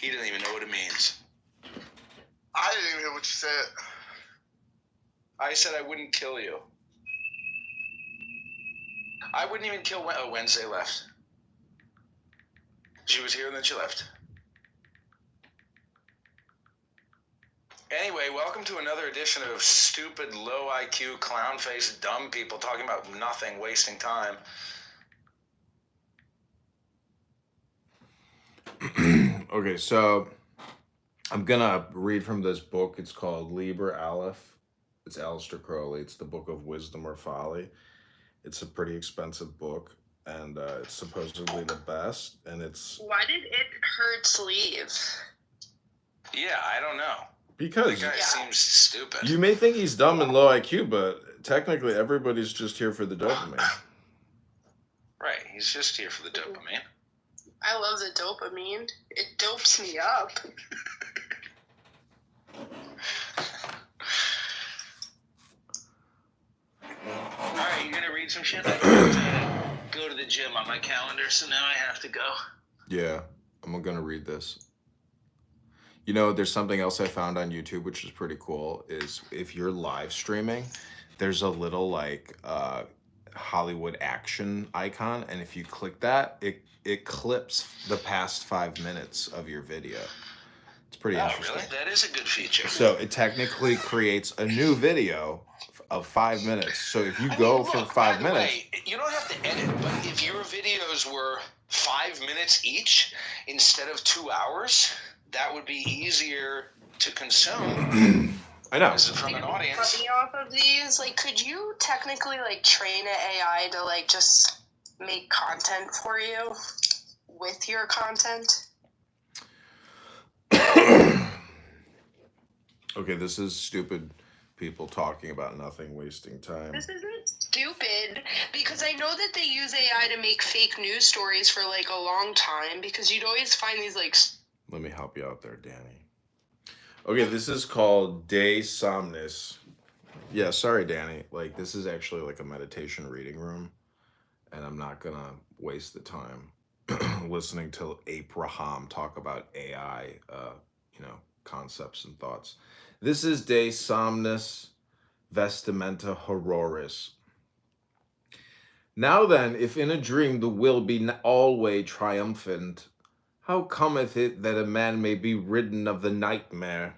He doesn't even know what it means. I didn't even hear what you said. I said I wouldn't kill you. I wouldn't even kill Wednesday left. She was here and then she left. Anyway, welcome to another edition of stupid, low IQ, clown-faced, dumb people talking about nothing, wasting time. Okay, so I'm gonna read from this book. It's called Liber Aleph. It's Aleister Crowley. It's the Book of Wisdom or Folly. It's a pretty expensive book, and it's supposedly the best. And it's Why did it hurt leave? Yeah, I don't know. Because the guy seems stupid. You may think he's dumb and low IQ, but technically everybody's just here for the dopamine. Right, he's just here for the dopamine. I love the dopamine. It dopes me up. Alright, you gonna read some shit? I have to go to the gym on my calendar, so now I have to go. Yeah, I'm gonna read this. You know, there's something else I found on YouTube, which is pretty cool, is if you're live streaming, there's a little like Hollywood action icon, and if you click that, it clips the past 5 minutes of your video. It's pretty interesting. Really? That is a good feature. So it technically creates a new video of 5 minutes. So if you go for 5 minutes... You don't have to edit, but if your videos were 5 minutes each instead of 2 hours... that would be easier to consume. I know. From an audience. Coming off of these, like, could you technically like train an AI to like just make content for you with your content? Okay, this is stupid people talking about nothing, wasting time. This isn't stupid, because I know that they use AI to make fake news stories for like a long time, because you'd always find these like... Let me help you out there, Danny. Okay, this is called De Somnis. Yeah, sorry, Danny. Like, this is actually like a meditation reading room, and I'm not gonna waste the time listening to Abraham talk about AI, concepts and thoughts. This is De Somnis Vestimenta Horroris. Now then, if in a dream the will be always triumphant, how cometh it that a man may be ridden of the nightmare?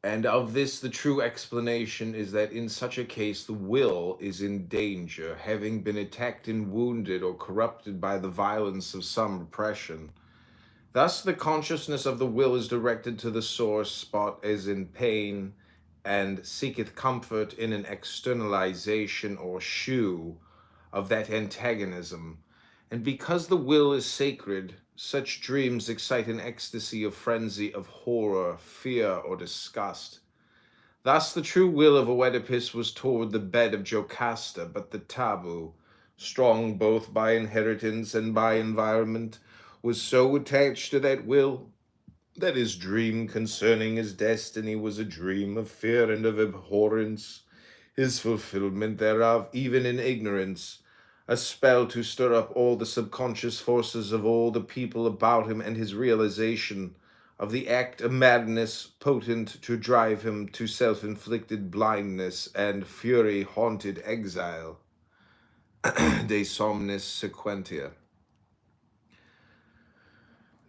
And of this the true explanation is that in such a case the will is in danger, having been attacked and wounded or corrupted by the violence of some oppression. Thus the consciousness of the will is directed to the sore spot as in pain, and seeketh comfort in an externalization or shew of that antagonism. And because the will is sacred, such dreams excite an ecstasy of frenzy, of horror, fear, or disgust. Thus the true will of Oedipus was toward the bed of Jocasta, but the taboo, strong both by inheritance and by environment, was so attached to that will that his dream concerning his destiny was a dream of fear and of abhorrence, his fulfillment thereof even in ignorance, a spell to stir up all the subconscious forces of all the people about him, and his realization of the act a madness potent to drive him to self-inflicted blindness and fury-haunted exile. De somnis sequentia.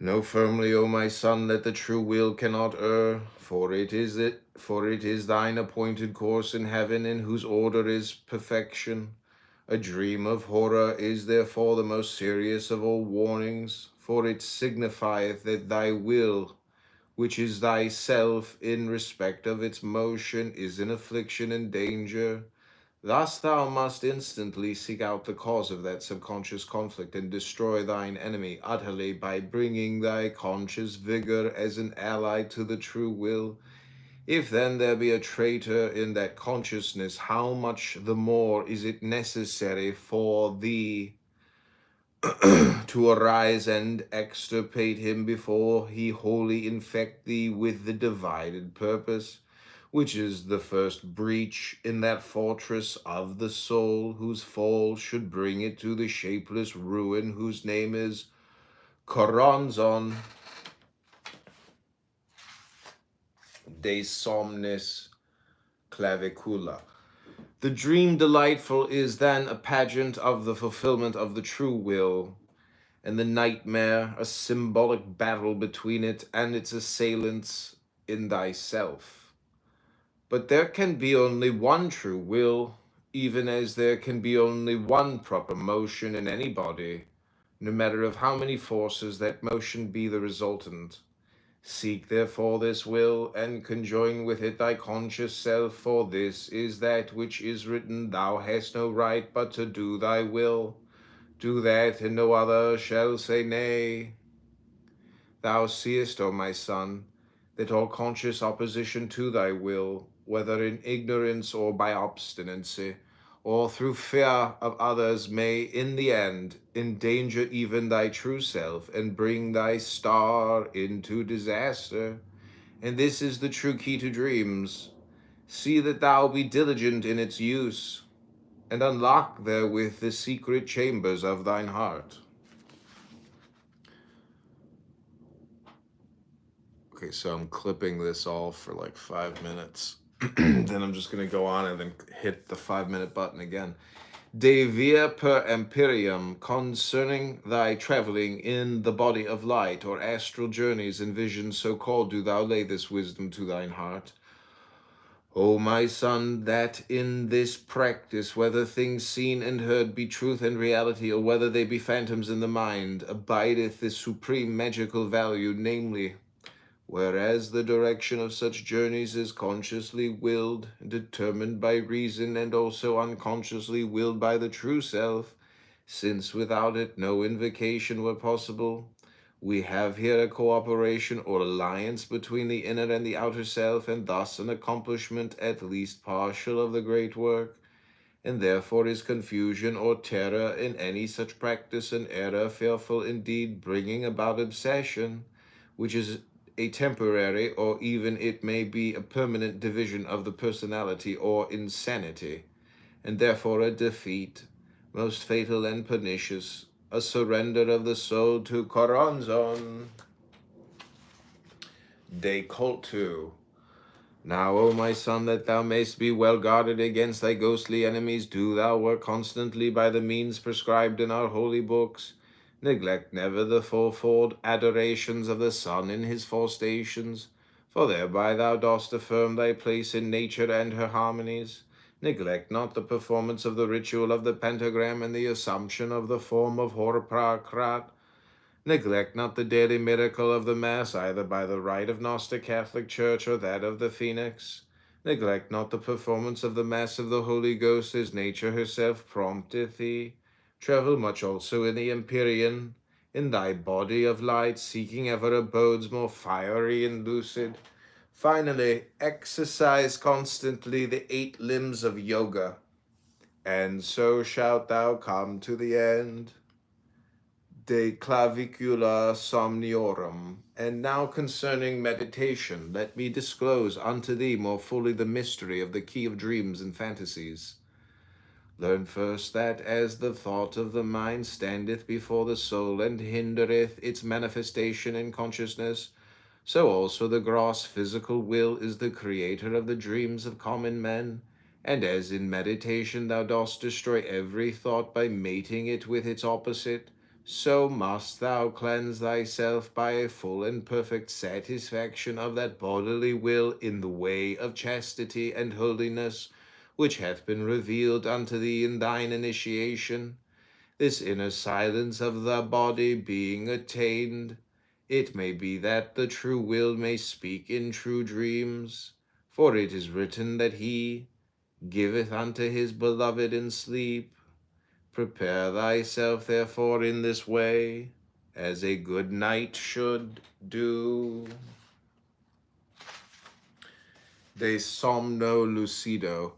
Know firmly, O my son, that the true will cannot err, for it is thine appointed course in heaven, in whose order is perfection. A dream of horror is therefore the most serious of all warnings, for it signifieth that thy will, which is thyself in respect of its motion, is in affliction and danger. Thus thou must instantly seek out the cause of that subconscious conflict and destroy thine enemy utterly by bringing thy conscious vigor as an ally to the true will. If then there be a traitor in that consciousness, how much the more is it necessary for thee to arise and extirpate him before he wholly infect thee with the divided purpose, which is the first breach in that fortress of the soul, whose fall should bring it to the shapeless ruin whose name is Choronzon. De somnis clavicula. The dream delightful is then a pageant of the fulfillment of the true will, and the nightmare a symbolic battle between it and its assailants in thyself. But there can be only one true will, even as there can be only one proper motion in any body, no matter of how many forces that motion be the resultant. Seek therefore this will, and conjoin with it thy conscious self, for this is that which is written, thou hast no right but to do thy will. Do that, and no other shall say nay. Thou seest, O my son, that all conscious opposition to thy will, whether in ignorance or by obstinacy, or through fear of others, may in the end endanger even thy true self, and bring thy star into disaster. And this is the true key to dreams. See that thou be diligent in its use, and unlock therewith the secret chambers of thine heart. Okay, so I'm clipping this all for like 5 minutes. Then I'm just going to go on and then hit the 5-minute button again. De via per empyreum, concerning thy traveling in the body of light, or astral journeys and visions so called, do thou lay this wisdom to thine heart. O my son, that in this practice, whether things seen and heard be truth and reality, or whether they be phantoms in the mind, abideth this supreme magical value, namely, whereas the direction of such journeys is consciously willed, determined by reason, and also unconsciously willed by the true self, since without it no invocation were possible, we have here a cooperation or alliance between the inner and the outer self, and thus an accomplishment at least partial of the great work. And therefore is confusion or terror in any such practice an error, fearful indeed, bringing about obsession, which is a temporary, or even it may be a permanent division of the personality, or insanity, and therefore a defeat, most fatal and pernicious, a surrender of the soul to coronzon. De cultu. Now, O my son, that thou mayst be well guarded against thy ghostly enemies, do thou work constantly by the means prescribed in our holy books. Neglect never the fourfold adorations of the sun in his four stations, for thereby thou dost affirm thy place in nature and her harmonies. Neglect not the performance of the ritual of the pentagram and the assumption of the form of Horprakrat. Neglect not the daily miracle of the Mass, either by the rite of Gnostic Catholic Church or that of the Phoenix. Neglect not the performance of the Mass of the Holy Ghost, as nature herself prompteth thee. Travel much also in the Empyrean, in thy body of light, seeking ever abodes more fiery and lucid. Finally, exercise constantly the 8 limbs of yoga, and so shalt thou come to the end. De clavicula somniorum. And now concerning meditation, let me disclose unto thee more fully the mystery of the key of dreams and fantasies. Learn first that as the thought of the mind standeth before the soul and hindereth its manifestation in consciousness, so also the gross physical will is the creator of the dreams of common men. And as in meditation thou dost destroy every thought by mating it with its opposite, so must thou cleanse thyself by a full and perfect satisfaction of that bodily will in the way of chastity and holiness, which hath been revealed unto thee in thine initiation. This inner silence of the body being attained, it may be that the true will may speak in true dreams. For it is written that he giveth unto his beloved in sleep. Prepare thyself therefore in this way, as a good knight should do. De somno lucido.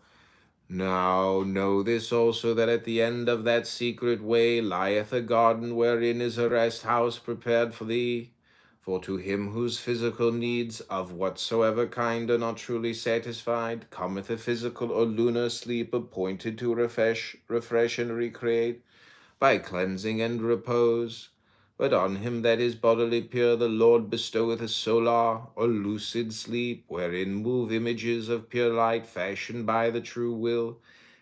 Now know this also, that at the end of that secret way lieth a garden, wherein is a rest house prepared for thee. For to him whose physical needs, of whatsoever kind, are not truly satisfied, cometh a physical or lunar sleep appointed to refresh and recreate by cleansing and repose. But on him that is bodily pure the Lord bestoweth a solar or lucid sleep, wherein move images of pure light fashioned by the true will,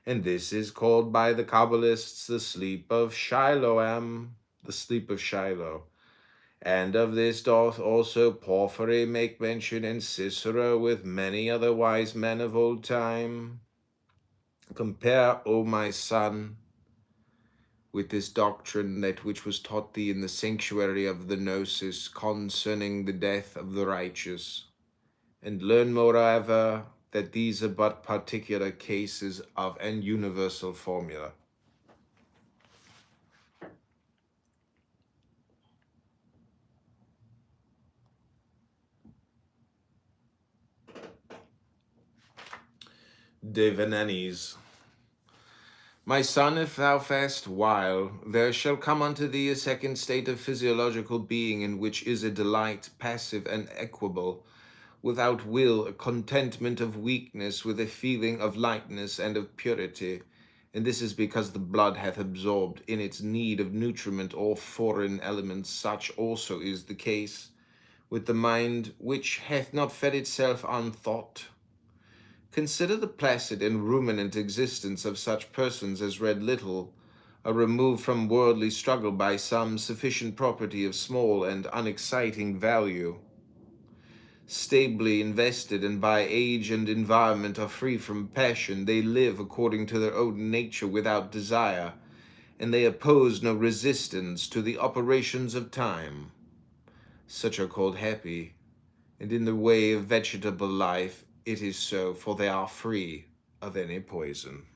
and this is called by the Kabbalists the sleep of Shiloam, the sleep of Shiloh. And of this doth also Porphyry make mention, and Cicero with many other wise men of old time. Compare, O my son, with this doctrine that which was taught thee in the sanctuary of the Gnosis concerning the death of the righteous, and learn moreover that these are but particular cases of an universal formula. De Venenis. My son, if thou fast while, there shall come unto thee a second state of physiological being, in which is a delight passive and equable, without will, a contentment of weakness, with a feeling of lightness and of purity. And this is because the blood hath absorbed in its need of nutriment all foreign elements. Such also is the case with the mind, which hath not fed itself on thought. Consider the placid and ruminant existence of such persons as read little, are removed from worldly struggle by some sufficient property of small and unexciting value, stably invested, and by age and environment are free from passion. They live according to their own nature without desire, and they oppose no resistance to the operations of time. Such are called happy, and in the way of vegetable life it is so, for they are free of any poison.